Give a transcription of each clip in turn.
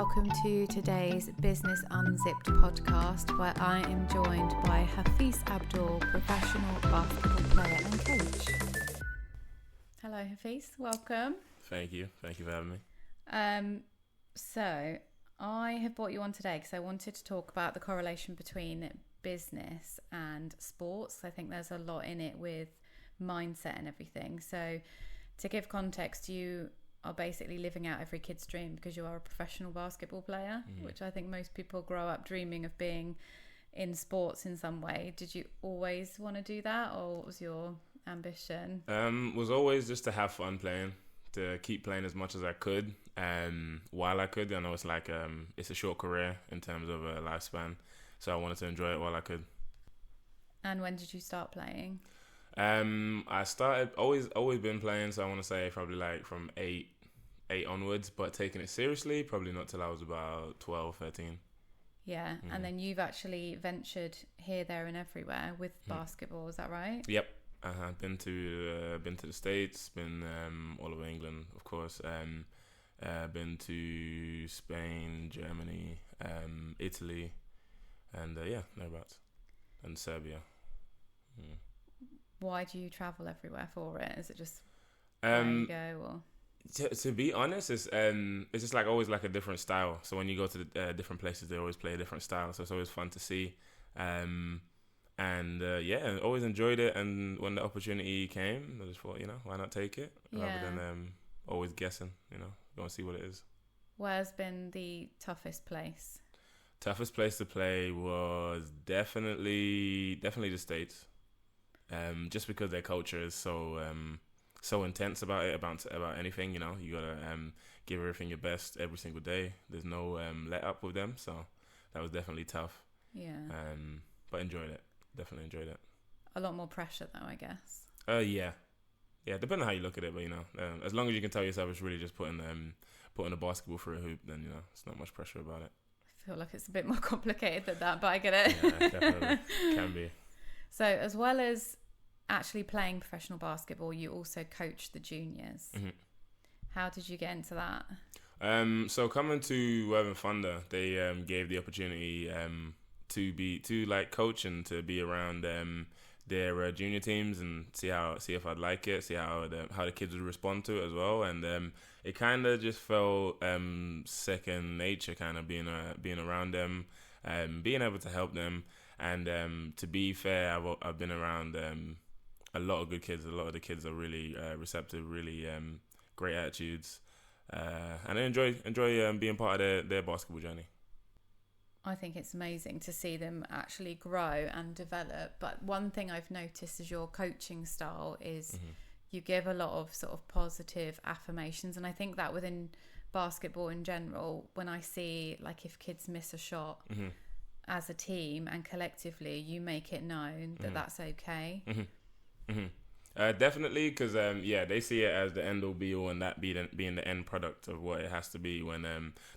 welcome to today's Business Unzipped podcast, where I am joined by Hafeez Abdul, professional basketball player and coach. Hello Hafeez, welcome. Thank you for having me. So I have brought you on today because I wanted to talk about the correlation between business and sports. I think there's a lot in it with mindset and everything. So to give context, you are basically living out every kid's dream because you are a professional basketball player, which I think most people grow up dreaming of being in sports in some way. Did you always want to do that, or what was your ambition? Was always just to have fun playing, to keep playing as much as I could, while I could. I know it's like it's a short career in terms of a lifespan, so I wanted to enjoy it while I could. And when did you start playing? I started always been playing, so I want to say probably like from eight onwards, but taking it seriously probably not till I was about 12, 13. Yeah, and then you've actually ventured here, there, and everywhere with basketball. Is that right? Yep. Been to the States, been all over England, of course. Been to Spain, Germany, Italy, and thereabouts, and Serbia. Why do you travel everywhere for it? Is it just where you go, or? To be honest, it's just like always like a different style. So when you go to the different places, they always play a different style. So it's always fun to see. Always enjoyed it. And when the opportunity came, I just thought, why not take it rather than always guessing. Go and see what it is. Where's been the toughest place? Toughest place to play was definitely the States. Just because their culture is so intense about it, about anything, you gotta give everything your best every single day. There's no let up with them, so that was definitely tough. Yeah. But enjoyed it. Definitely enjoyed it. A lot more pressure though, I guess. Yeah. Depending on how you look at it, but as long as you can tell yourself it's really just putting a basketball through a hoop, then it's not much pressure about it. I feel like it's a bit more complicated than that, but I get it. Yeah, definitely can be. So as well as actually playing professional basketball, you also coach the juniors. Mm-hmm. How did you get into that? So coming to Worthing Thunder, they gave the opportunity to coach and to be around their junior teams and see if I'd like it, see how the kids would respond to it as well, and it kind of just felt second nature, kind of being around them, being able to help them, and to be fair, I've been around a lot of good kids. A lot of the kids are really receptive, really great attitudes, and I enjoy being part of their basketball journey. I think it's amazing to see them actually grow and develop. But one thing I've noticed is your coaching style is you give a lot of sort of positive affirmations, and I think that within basketball in general, when I see like if kids miss a shot as a team and collectively, you make it known that that's okay. Definitely, because they see it as the end all be all, and that being the end product of what it has to be. When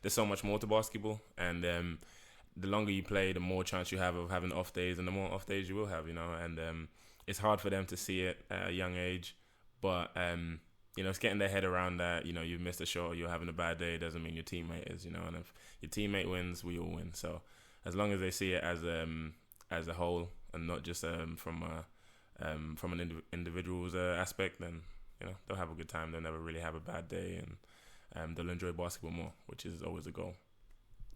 there's so much more to basketball, and the longer you play, the more chance you have of having off days, and the more off days you will have. And it's hard for them to see it at a young age, but it's getting their head around that. You've missed a shot, or you're having a bad day, doesn't mean your teammate is. And if your teammate wins, we all win. So as long as they see it as a whole, and not just from an individual's aspect, then they'll have a good time. They'll never really have a bad day, and they'll enjoy basketball more, which is always the goal.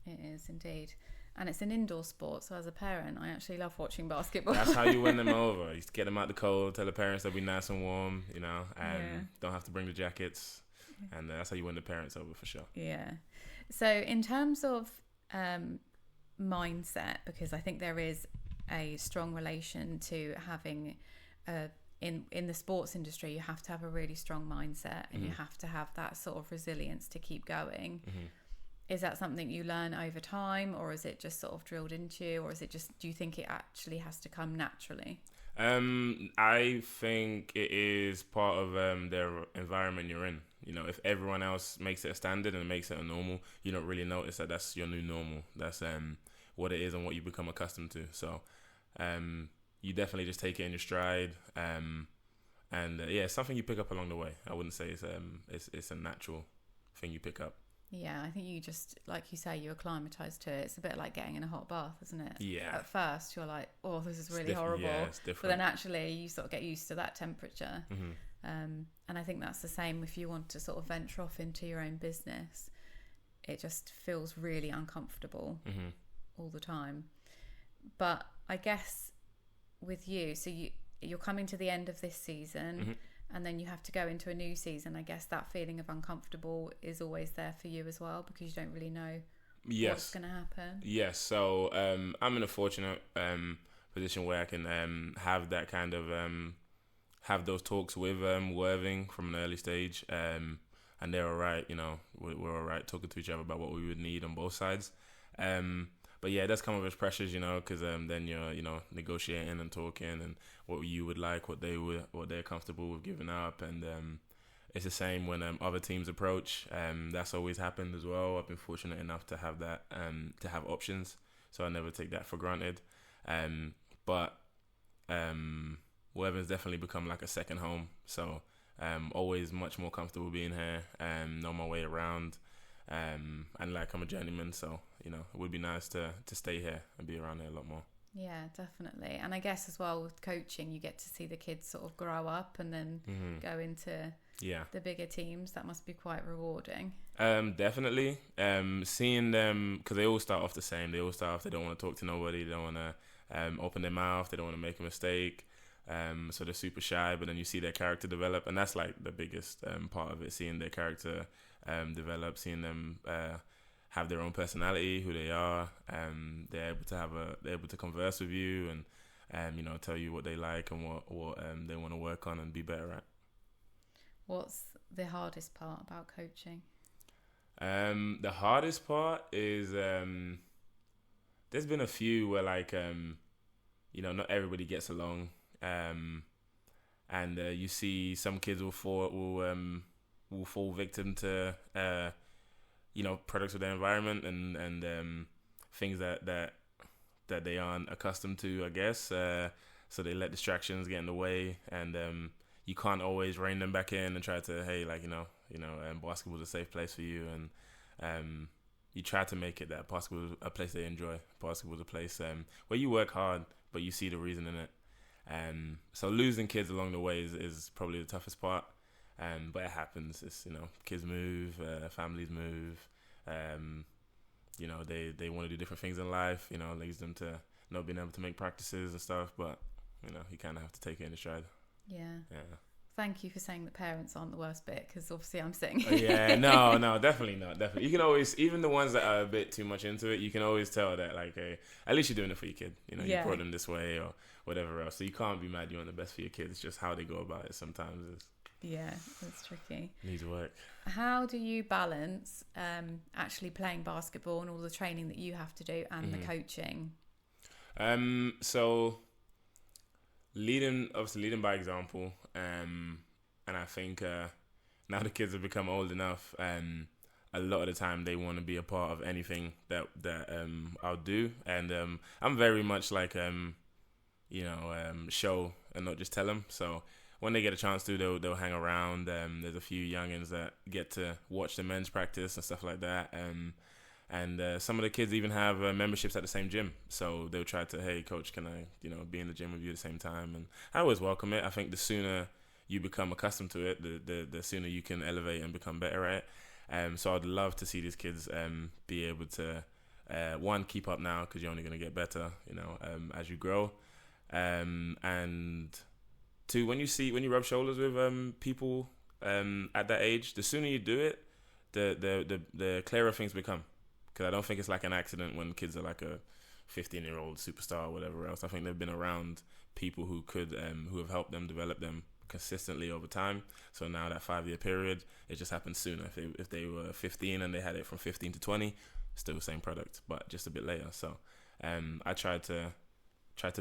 It is indeed, and it's an indoor sport. So as a parent, I actually love watching basketball. That's how you win them over. You get them out the cold. Tell the parents they'll be nice and warm, and don't have to bring the jackets, and that's how you win the parents over for sure. Yeah. So in terms of mindset, because I think there is a strong relation to having in the sports industry, you have to have a really strong mindset, and you have to have that sort of resilience to keep going. Is that something you learn over time, or is it just sort of drilled into you, or is it just, do you think it actually has to come naturally? I think it is part of the environment you're in. If everyone else makes it a standard and makes it a normal, you don't really notice that that's your new normal. That's what it is and what you become accustomed to. So you definitely just take it in your stride, it's something you pick up along the way. I wouldn't say it's a natural thing you pick up. Yeah, I think you just, like you say, you're acclimatized to it. It's a bit like getting in a hot bath, isn't it? Yeah. At first, you're like, oh, this is really horrible. Yeah, it's different. But then actually, you sort of get used to that temperature. Mm-hmm. And I think that's the same if you want to sort of venture off into your own business. It just feels really uncomfortable all the time. But I guess with you, so you're coming to the end of this season, and then you have to go into a new season. I guess that feeling of uncomfortable is always there for you as well, because you don't really know what's going to happen. Yes. So I'm in a fortunate position where I can have that kind of have those talks with Worthing from an early stage, and they're all right. You know, we're all right talking to each other about what we would need on both sides. But yeah, it does come with its pressures, you know, because then you're, you know, negotiating and talking and what you would like, what they're comfortable with giving up, and it's the same when other teams approach. That's always happened as well. I've been fortunate enough to have that, to have options, so I never take that for granted. But Worthing's definitely become like a second home, so always much more comfortable being here, know my way around. And like I'm a journeyman, so you know it would be nice to stay here and be around here a lot more. Yeah, definitely. And I guess as well with coaching, you get to see the kids sort of grow up and then go into the bigger teams. That must be quite rewarding. Definitely. Seeing them, because they all start off the same. They all start off, they don't want to talk to nobody, they don't want to open their mouth, they don't want to make a mistake. So they're super shy, but then you see their character develop, and that's like the biggest part of it, seeing their character develop, seeing them have their own personality, who they are. They're able to converse with you and you know, tell you what they like and what they want to work on and be better at. What's the hardest part about coaching? The hardest part is there's been a few where like you know, not everybody gets along. And you see some kids will fall victim to you know, products of their environment and things that they aren't accustomed to, I guess. So they let distractions get in the way, and you can't always rein them back in and try to, hey, like, you know, basketball's a safe place for you, and you try to make it that basketball's a place they enjoy. Basketball's a place where you work hard, but you see the reason in it. So losing kids along the way is probably the toughest part. But it happens. It's, you know, kids move, families move. You know, they want to do different things in life. You know, it leads them to not being able to make practices and stuff. But, you know, you kind of have to take it in stride. Yeah. Thank you for saying that parents aren't the worst bit, because obviously I'm saying. No, definitely not. Definitely, you can always, even the ones that are a bit too much into it, you can always tell that, like, hey, at least you're doing it for your kid. You know, you brought them this way or whatever else. So you can't be mad you want the best for your kids. It's just how they go about it sometimes is. Yeah, it's tricky. Needs work. How do you balance actually playing basketball and all the training that you have to do and the coaching? So leading by example, and I think now the kids have become old enough, a lot of the time they want to be a part of anything that I'll do, and I'm very much like show and not just tell them. So when they get a chance to, they'll hang around. There's a few youngins that get to watch the men's practice and stuff like that. And some of the kids even have memberships at the same gym. So they'll try to, hey, coach, can I, be in the gym with you at the same time? And I always welcome it. I think the sooner you become accustomed to it, the sooner you can elevate and become better at it. So I'd love to see these kids be able to, one, keep up now, because you're only going to get better, as you grow. And two, when you rub shoulders with people at that age, the sooner you do it, the clearer things become. Because I don't think it's like an accident when kids are like a 15-year-old superstar or whatever else. I think they've been around people who who have helped them develop them consistently over time. So now that 5-year period, it just happens sooner. If they were 15 and they had it from 15 to 20, still the same product, but just a bit later. So I try to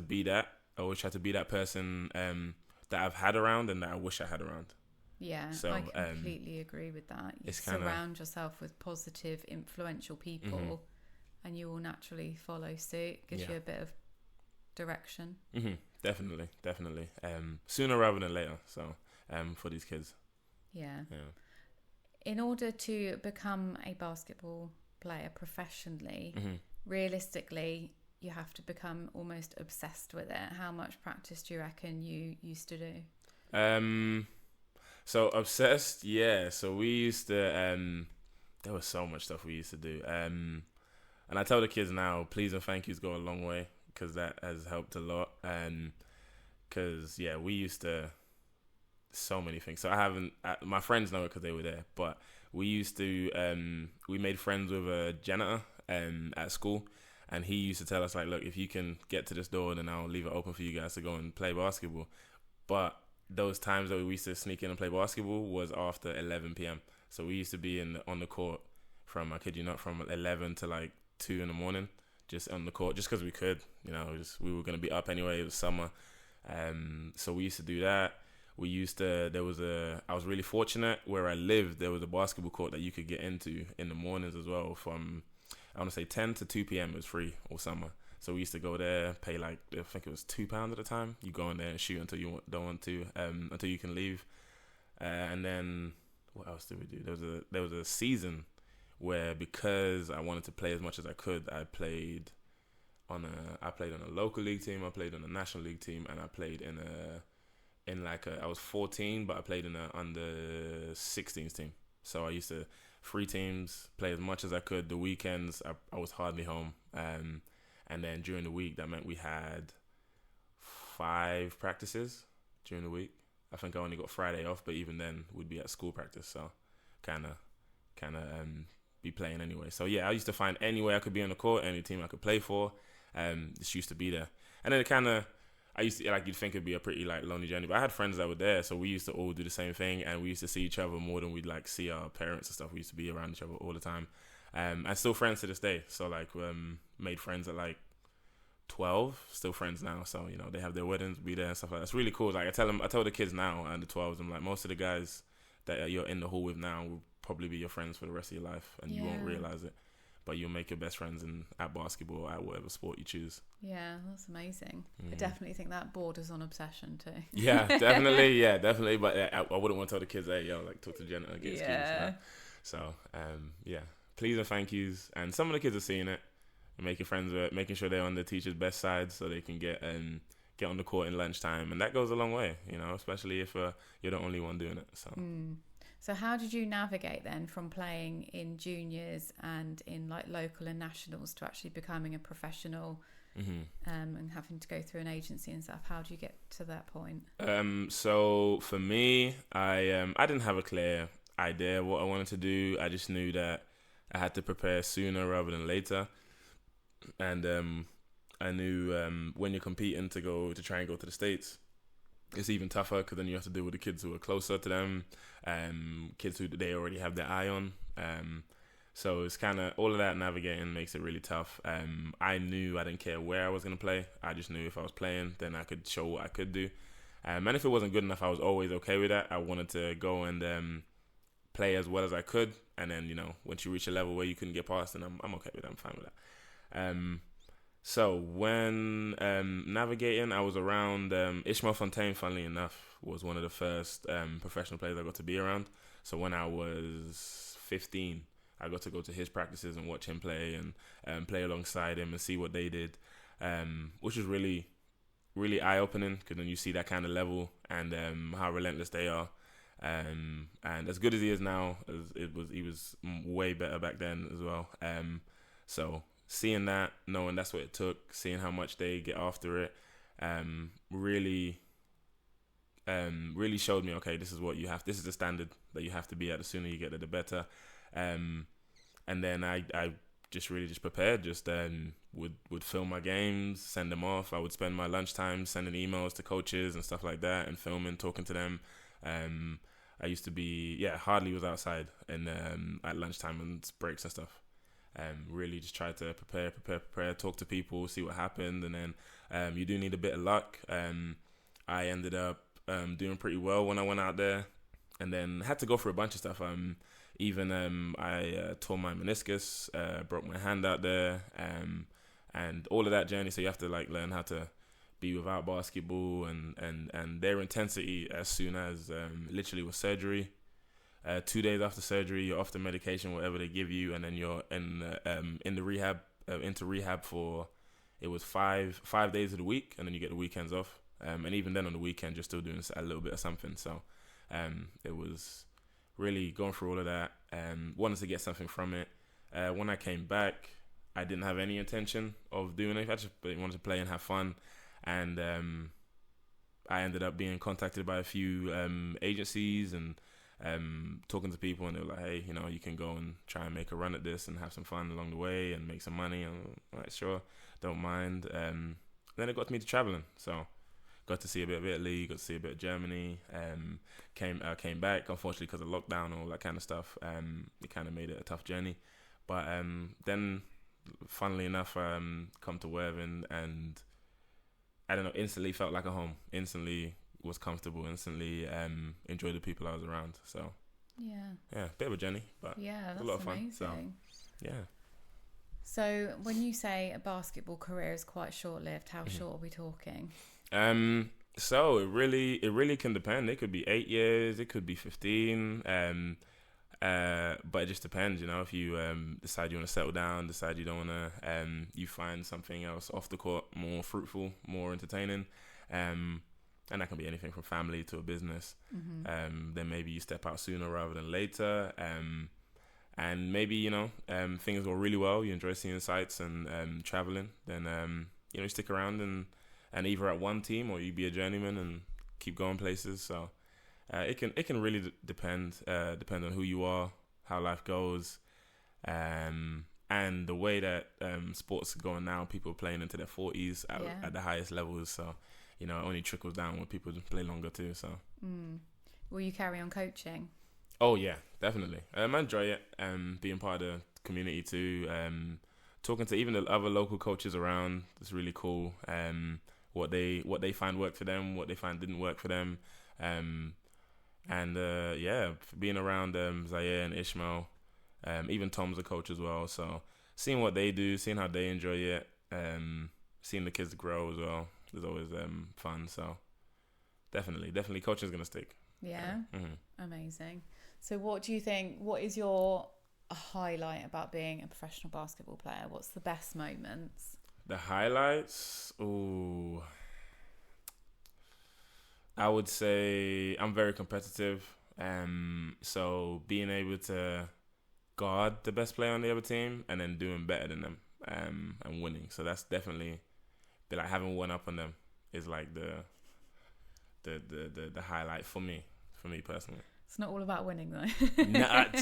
be that. I always try to be that person that I've had around and that I wish I had around. Yeah, so, I completely agree with that. You surround yourself with positive, influential people, and you will naturally follow suit. Gives you a bit of direction. Definitely. Sooner rather than later. So, for these kids. Yeah. in order to become a basketball player professionally, Mm-hmm. realistically, you have to become almost obsessed with it. How much practice do you reckon you used to do? So obsessed, yeah. So we used to there was so much stuff we used to do. And I tell the kids now, please and thank yous go a long way because that has helped a lot. And because yeah, we used to so many things. So I haven't. My friends know it because they were there. But we used to. We made friends with a janitor at school, and he used to tell us like, look, if you can get to this door, then I'll leave it open for you guys to go and play basketball. But those times that we used to sneak in and play basketball was after 11 p.m. So we used to be on the court from, I kid you not, from 11 to like 2 in the morning, just on the court, just because we could, we were going to be up anyway. It was summer. So we used to do that. I was really fortunate where I lived, there was a basketball court that you could get into in the mornings as well from, I want to say 10 to 2 p.m. It was free all summer. So we used to go there, pay like, I think it was £2 at a time. You go in there and shoot until you don't want to, until you can leave. And then what else did we do? There was a season where, because I wanted to play as much as I could, I played on a local league team, I played on a national league team, and I played I was 14, but I played in a under 16s team. So I used to 3 teams, play as much as I could. The weekends I was hardly home. And then during the week, that meant we had 5 practices during the week. I think I only got Friday off, but even then, we'd be at school practice, so kind of be playing anyway. So yeah, I used to find any way I could be on the court, any team I could play for, just used to be there. And then I used to, like, you'd think it'd be a pretty like lonely journey, but I had friends that were there, so we used to all do the same thing, and we used to see each other more than we'd like see our parents and stuff. We used to be around each other all the time. I'm still friends to this day. So like, made friends at like 12, still friends now. So they have their weddings, be there and stuff like that. It's really cool. Like I tell the kids now and the 12s, I'm like, most of the guys that you're in the hall with now will probably be your friends for the rest of your life, and you won't realize it. But you'll make your best friends at basketball or at whatever sport you choose. Yeah, that's amazing. I definitely think that borders on obsession too. Yeah, definitely. Yeah, definitely. But I wouldn't want to tell the kids, hey, like talk to Jenna and get his keys. So, yeah. Please and thank yous. And some of the kids are seeing it and making friends with it, making sure they're on the teacher's best side so they can get on the court in lunchtime. And that goes a long way, especially if you're the only one doing it. So how did you navigate then from playing in juniors and in like local and nationals to actually becoming a professional and having to go through an agency and stuff? How do you get to that point? So for me, I didn't have a clear idea what I wanted to do. I just knew that I had to prepare sooner rather than later. And I knew when you're competing to try and go to the States, it's even tougher because then you have to deal with the kids who are closer to them, kids who they already have their eye on. So it's kind of all of that navigating makes it really tough. I knew I didn't care where I was going to play. I just knew if I was playing, then I could show what I could do. And if it wasn't good enough, I was always okay with that. I wanted to go and play as well as I could. And then, once you reach a level where you couldn't get past, then I'm okay with that. I'm fine with that. So when navigating, I was around Ishmael Fontaine, funnily enough, was one of the first professional players I got to be around. So when I was 15, I got to go to his practices and watch him play and play alongside him and see what they did, which was really, really eye-opening because then you see that kind of level and how relentless they are. And as good as he is now, he was way better back then as well. So seeing that, knowing that's what it took, seeing how much they get after it, really showed me, okay, this is what you have. This is the standard that you have to be at. The sooner you get there, the better. And then I just prepared. Would film my games, send them off. I would spend my lunchtime sending emails to coaches and stuff like that, and filming, talking to them. I used to be, hardly was outside and at lunchtime and breaks and stuff. Really just try to prepare, talk to people, see what happened, and then you do need a bit of luck. I ended up doing pretty well when I went out there, and then had to go through a bunch of stuff. I tore my meniscus, broke my hand out there, and all of that journey. So you have to like learn how to be without basketball and their intensity as soon as literally was surgery. 2 days after surgery, you're off the medication, whatever they give you, and then you're in the rehab, into rehab for, it was five days of the week, and then you get the weekends off. And even then on the weekend, you're still doing a little bit of something. So it was really going through all of that and wanted to get something from it. When I came back, I didn't have any intention of doing it. I just wanted to play and have fun. And I ended up being contacted by a few agencies and talking to people, and they were like, hey, you can go and try and make a run at this and have some fun along the way and make some money. And I'm like, sure, don't mind. Then it got me to traveling. So got to see a bit of Italy, got to see a bit of Germany. Came back, unfortunately, because of lockdown and all that kind of stuff. It kind of made it a tough journey. But then, funnily enough, come to Worthing, and I don't know, instantly felt like a home. Instantly was comfortable. Instantly enjoyed the people I was around. So yeah, bit of a journey, but that's a lot of fun. amazing. So yeah. So when you say a basketball career is quite short-lived, how short are we talking? So it really can depend. It could be 8 years, it could be 15. But it just depends, if you decide you want to settle down, decide you don't want to, you find something else off the court more fruitful, more entertaining, and that can be anything from family to a business. Then maybe you step out sooner rather than later, and maybe things go really well, you enjoy seeing sights and traveling, then you stick around and either at one team or you be a journeyman and keep going places. So it can really depend on who you are, how life goes, and the way that sports are going now. People are playing into their 40s at the highest levels. So it only trickles down when people play longer too. So will you carry on coaching? Oh yeah, definitely. I enjoy it. Being part of the community too. Talking to even the other local coaches around. It's really cool. What they find worked for them, what they find didn't work for them. Being around Zaire and Ishmael, even Tom's a coach as well. So seeing what they do, seeing how they enjoy it, seeing the kids grow as well is always fun. So definitely coaching is gonna stick. Yeah, Amazing. So what do you think? What is your highlight about being a professional basketball player? What's the best moments? The highlights? Ooh. I would say I'm very competitive. So being able to guard the best player on the other team and then doing better than them and winning. So that's definitely, like, having one up on them is like the highlight for me personally. It's not all about winning though.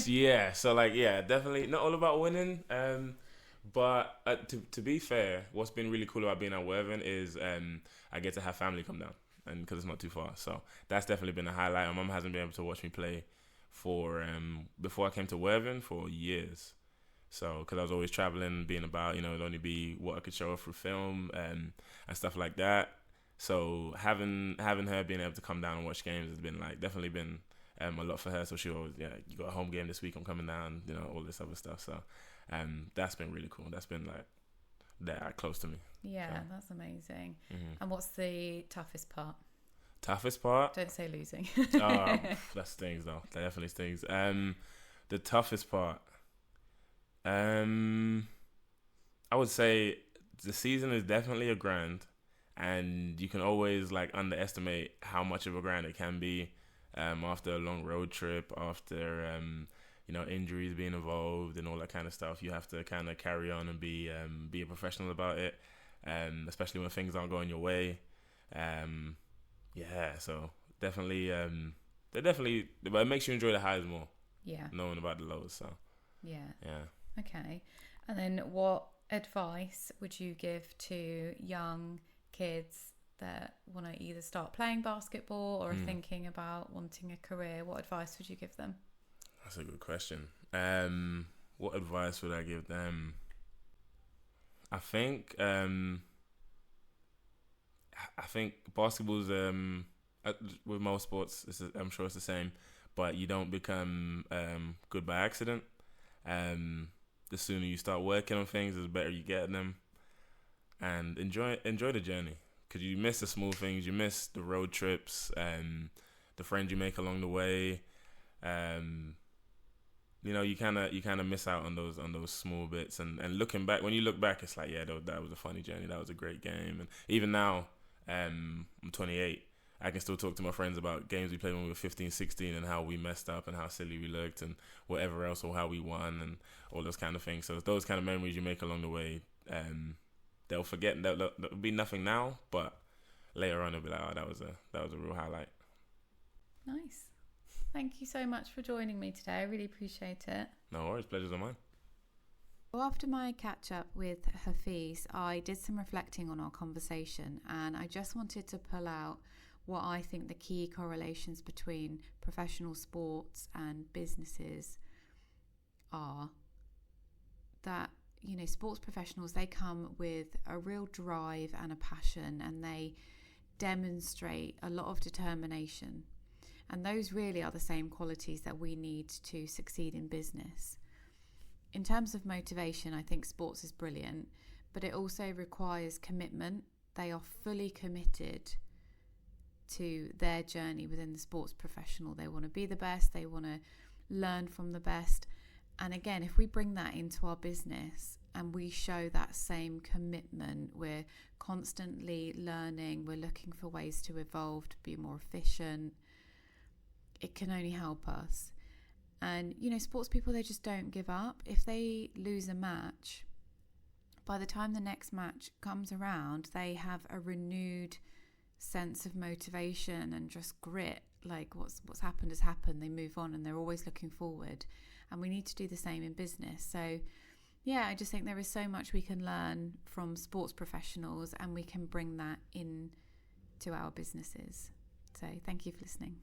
Yeah. So definitely not all about winning. But to be fair, what's been really cool about being at Worthing is I get to have family come down, and because it's not too far. So that's definitely been a highlight. My mum hasn't been able to watch me play for before I came to Worthing for years. So because I was always traveling, being about, it'd only be what I could show her through film and stuff like that. So having her being able to come down and watch games has been definitely been a lot for her. So she always, you got a home game this week, I'm coming down, all this other stuff. So that's been really cool. That's been that close to me. Yeah, so. That's amazing. And what's the toughest part? Toughest part? Don't say losing. Oh, that stings though. That definitely stings. The toughest part. I would say the season is definitely a grind, and you can always underestimate how much of a grind it can be after a long road trip, after injuries being involved and all that kind of stuff. You have to kind of carry on and be a professional about it, especially when things aren't going your way. So definitely, but it makes you enjoy the highs more. Yeah. Knowing about the lows. So. Yeah. Okay. And then what advice would you give to young kids that want to either start playing basketball or are thinking about wanting a career? What advice would you give them? That's a good question. What advice would I give them? I think basketball's with most sports, I'm sure it's the same, but you don't become good by accident. The sooner you start working on things, the better you get at them, and enjoy the journey. Because you miss the small things, you miss the road trips, the friends you make along the way. You kind of miss out on those small bits. And looking back, when you look back, it's like, yeah, that was a funny journey. That was a great game. And even now, I'm 28. I can still talk to my friends about games we played when we were 15, 16 and how we messed up and how silly we looked and whatever else, or how we won and all those kind of things. So those kind of memories you make along the way, they'll forget. There'll be nothing now, but later on they'll be like, oh, that was a real highlight. Nice. Thank you so much for joining me today. I really appreciate it. No worries. Pleasure's on mine. Well, after my catch up with Hafeez, I did some reflecting on our conversation, and I just wanted to pull out what I think the key correlations between professional sports and businesses are. That, sports professionals, they come with a real drive and a passion, and they demonstrate a lot of determination. And those really are the same qualities that we need to succeed in business. In terms of motivation, I think sports is brilliant, but it also requires commitment. They are fully committed to their journey within the sports professional. They want to be the best. They want to learn from the best. And again, if we bring that into our business and we show that same commitment, we're constantly learning, we're looking for ways to evolve, to be more efficient, it can only help us. And, sports people, they just don't give up. If they lose a match, by the time the next match comes around, they have a renewed sense of motivation and just grit. Like what's happened has happened. They move on and they're always looking forward. And we need to do the same in business. So, yeah, I just think there is so much we can learn from sports professionals, and we can bring that in to our businesses. So thank you for listening.